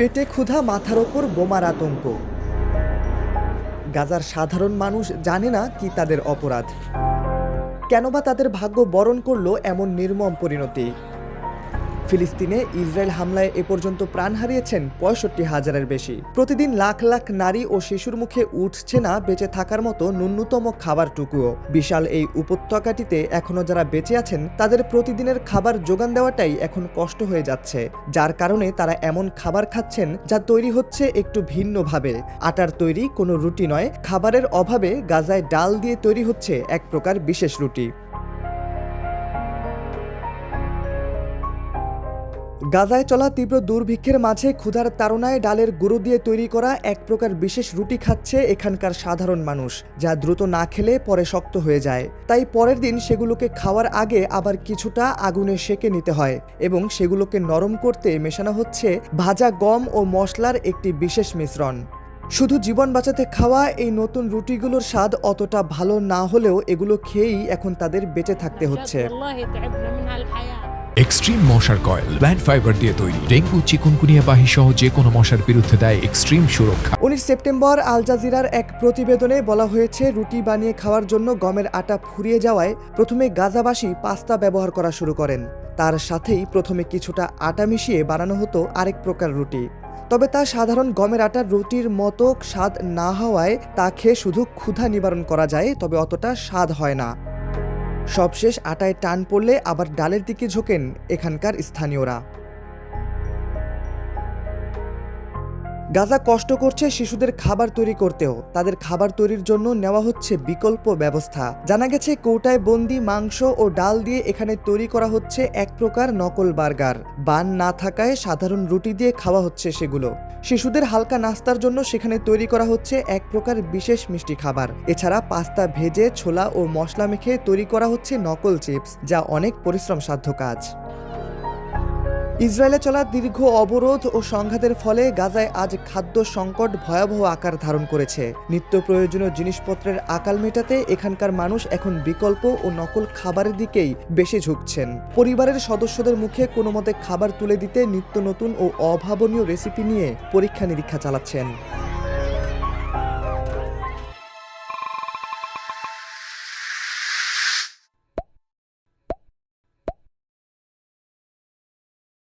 পেটে ক্ষুধা, মাথার ওপর বোমার আতঙ্ক। গাজার সাধারণ মানুষ জানে না কি তাদের অপরাধ, কেন বা তাদের ভাগ্য বরণ করলো এমন নির্মম পরিণতি। ফিলিস্তিনে ইসরায়েল হামলায় এ পর্যন্ত প্রাণ হারিয়েছেন ৬৫,০০০-এর বেশি। প্রতিদিন লাখ লাখ নারী ও শিশুর মুখে উঠছে না বেঁচে থাকার মতো ন্যূনতম খাবারটুকুও। বিশাল এই উপত্যকাটিতে এখনও যারা বেঁচে আছেন তাদের প্রতিদিনের খাবার যোগান দেওয়াটাই এখন কষ্ট হয়ে যাচ্ছে, যার কারণে তারা এমন খাবার খাচ্ছেন যা তৈরি হচ্ছে একটু ভিন্নভাবে। আটার তৈরি কোনো রুটি নয়, খাবারের অভাবে গাজায় ডাল দিয়ে তৈরি হচ্ছে এক প্রকার বিশেষ রুটি। গাজায় চলা তীব্র দুর্ভিক্ষের মাঝে ক্ষুধার তাড়নায় ডালের গুঁড়ো দিয়ে তৈরি করা এক প্রকার বিশেষ রুটি খাচ্ছে এখানকার সাধারণ মানুষ, যা দ্রুত না খেলে পরে শক্ত হয়ে যায়। তাই পরের দিন সেগুলোকে খাওয়ার আগে আবার কিছুটা আগুনে সেঁকে নিতে হয় এবং সেগুলোকে নরম করতে মেশানো হচ্ছে ভাজা গম ও মশলার একটি বিশেষ মিশ্রণ। শুধু জীবন বাঁচাতে খাওয়া এই নতুন রুটিগুলোর স্বাদ অতটা ভালো না হলেও এগুলো খেয়েই এখন তাদের বেঁচে থাকতে হচ্ছে। এক্সট্রিম মশার কয়েল প্ল্যান্ট ফাইবার দিয়ে তৈরি, ডেঙ্গু, চিকুনগুনিয়া বাহি সহ যে কোনো মশার বিরুদ্ধে দেয় এক্সট্রিম সুরক্ষা। 19 সেপ্টেম্বর আল জাজিরার এক প্রতিবেদনে বলা হয়েছে, রুটি বানিয়ে খাওয়ার জন্য গমের আটা ফুরিয়ে যাওয়ায় প্রথমে গাজাবাসী পাস্তা ব্যবহার করা শুরু করেন। তার সাথেই প্রথমে কিছুটা আটা মিশিয়ে বানানো হতো আরেক প্রকার রুটি। তবে তা সাধারণ গমের আটার রুটির মতো স্বাদ না হওয়ায় তা খেয়ে শুধু ক্ষুধা নিবারণ করা যায়, তবে অতটা স্বাদ হয় না। সবশেষ আটায় টান পড়লে আবার ডালের দিকে ঝোঁকেন এখানকার স্থানীয়রা। গাজা কষ্ট করছে শিশুদের খাবার তৈরি করতেও। তাদের খাবার তৈরির জন্য নেওয়া হচ্ছে বিকল্প ব্যবস্থা। জানা গেছে কৌটায় বন্দি মাংস ও ডাল দিয়ে এখানে তৈরি করা হচ্ছে এক প্রকার নকল বার্গার। বান না থাকায় সাধারণ রুটি দিয়ে খাওয়া হচ্ছে সেগুলো। শিশুদের হালকা নাস্তার জন্য সেখানে তৈরি করা হচ্ছে এক প্রকার বিশেষ মিষ্টি খাবার। এছাড়া পাস্তা ভেজে ছোলা ও মশলা মেখে তৈরি করা হচ্ছে নকল চিপস, যা অনেক পরিশ্রমসাধ্য কাজ। ইসরায়েলে চলা দীর্ঘ অবরোধ ও সংঘাতের ফলে গাজায় আজ খাদ্য সংকট ভয়াবহ আকার ধারণ করেছে। নিত্য প্রয়োজনীয় জিনিসপত্রের আকাল মেটাতে এখানকার মানুষ এখন বিকল্প ও নকল খাবারের দিকেই বেশি ঝুঁকছেন। পরিবারের সদস্যদের মুখে কোনো মতে খাবার তুলে দিতে নিত্য নতুন ও অভাবনীয় রেসিপি নিয়ে পরীক্ষা নিরীক্ষা চালাচ্ছেন।